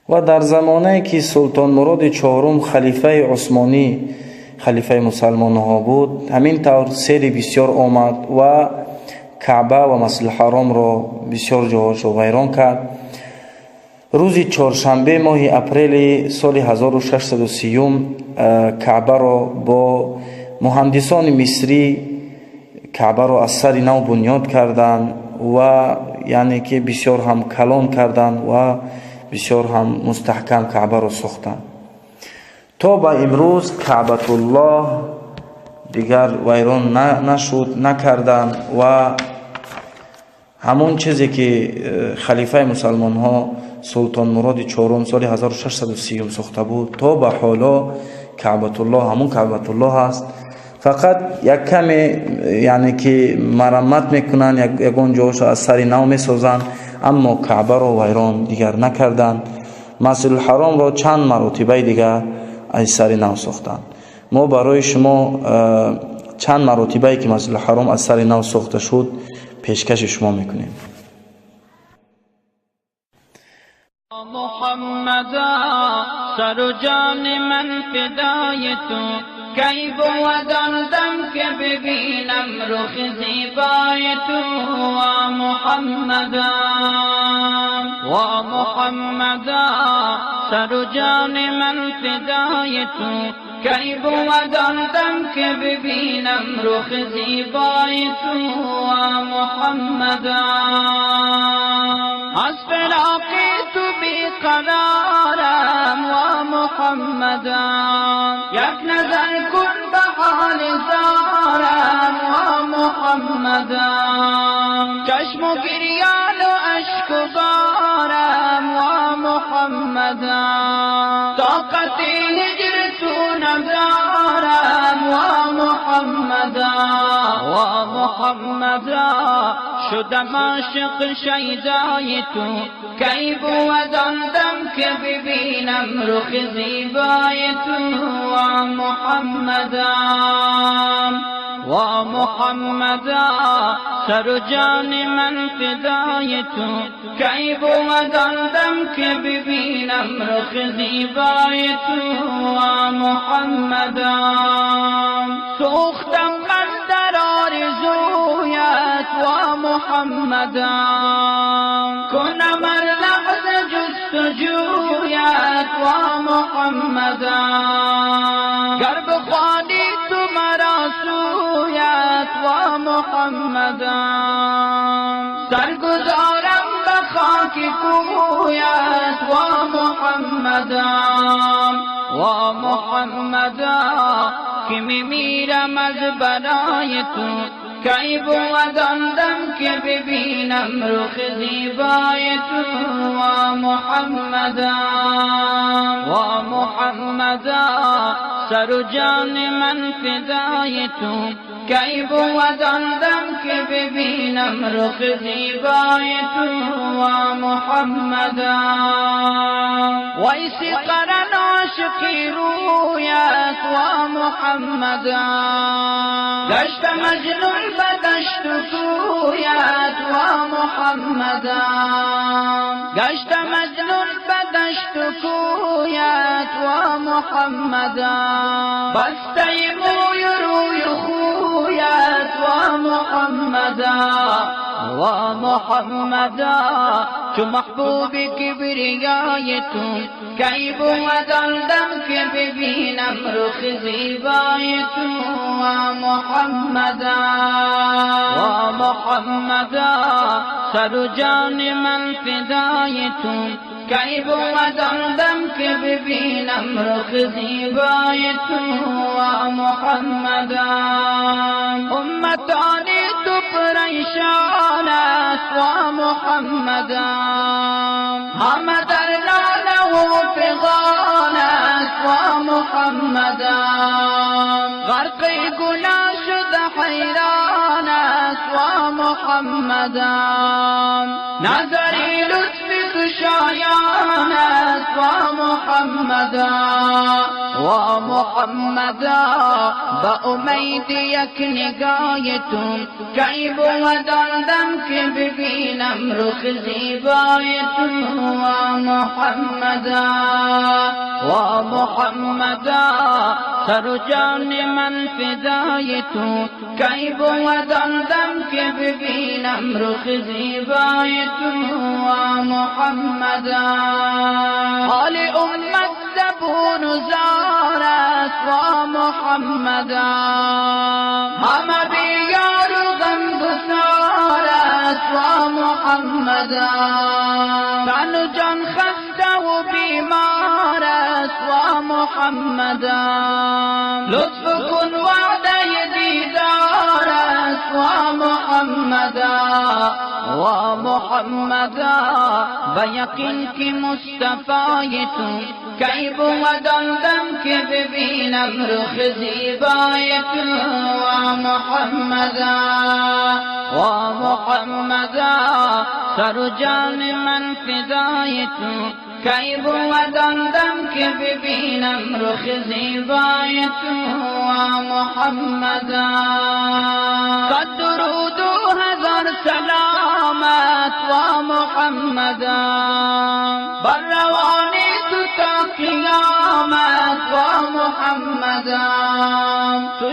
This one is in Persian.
و در زمانه که سلطان مراد چهارم خلیفه عثمانی خلیفه مسلمان ها بود، همین طور سیل بسیار آمد و کعبه و مسجد الحرام را بسیار جاهاش را ویران کرد. روز چهارشنبه ماه اپریل سال 1630 کعبه را با مهندسان مصری کعبه را از سر نو بنیاد کردند و یعنی که بسیار هم کلان کردند و بسیار هم مستحکم کعبه را ساختند. تا به امروز کعبه الله دیگر ویران نشد، نکردند و همون چیزی که خلیفه مسلمان ها سلطان مراد چهارم سال 1630 ساخته بود تا به حالا کعبه الله همون کعبه الله هست. فقط یک کمی یعنی که مرمت میکنن، یگان جاهاش از سر نو میسازن، اما کعبه را ویران دیگر نکردند. مسجد الحرام را چند مرتبه دیگر از سر نو ساختند. ما برای شما چند مرتبه که مسجد الحرام از سر نو ساخته شد پیشکش شما میکنیم. محمد سر و جان من فدای تو، کی بود آن دم که ببینم رخ زیبای تو. و محمد سر و جان من فدای تو، کی بود آن دم که ببینم رخ زیبای تو. و محمد از فراق تو بیقرارم. و محمد یک نظر کن به حال زارم. و محمد چشم و گریان و اشک و بارم. و محمد طاقت هجر تو ندارم. و محمد شدم عاشق شیدای تو، کی بود آن دم که ببینم رخ زیبای تو. و محمد سر و جان من فدای تو، کی بود آن دم که ببینم رخ زیبای تو. و محمد سوختم من در آرزویت. و محمد کنم هر لحظه جستجویت. و محمد گر بخوانی تو مرا سویت. و محمد سرگذارم به خاک کویت. و محمد که میمیرم از برای تو، کی بود آن دم که ببینم رخ زیبای تو. و محمد سر و جان من فدای تو، کی بود آن دم که ببینم رخ زیبای تو. و محمد ویسی قرن عاشقی رویت. و محمد گشت مجنون به دشت و کویت. و محمد گشت مجنون به دشت و کویت. و محمد بسته موی و روی و خویت. و محمد چو محبوب کبریای تو، کی بود آن دم که ببینم رخ زیبای تو. و محمد سر و جان من فدای تو، کی بود آن دم که ببینم رخ زیبای تو. و محمد امتان تو پریشان است. و محمد همه در ناله و فغان است. و محمد غرق گناه شده حیران است. و محمد نظری لطف خوش شایان است و محمدا با امید یک نگاه تو کی بود آن دم که ببینم رخ زیبای تو و محمدا سر و جان من فدای تو کی بود آن دم که ببینم رخ زیبای تو و محمدا حال امت زبون و زار است و محمدا همه بیار و غمگسار است و محمدا تن و جان خسته و بیمار است و محمدا لطف کن وعده دیدار است و محمدا به یقین که مصطفی تو کی بود آن دم که ببینم رخ زیبای تو و محمدا سر و جان من فدای تو کی بود آن دم که ببینم رخ زیبای تو و محمدا صد درود و هزار سلامت و محمدا بر روانی تو تا قیامت و محمدا تو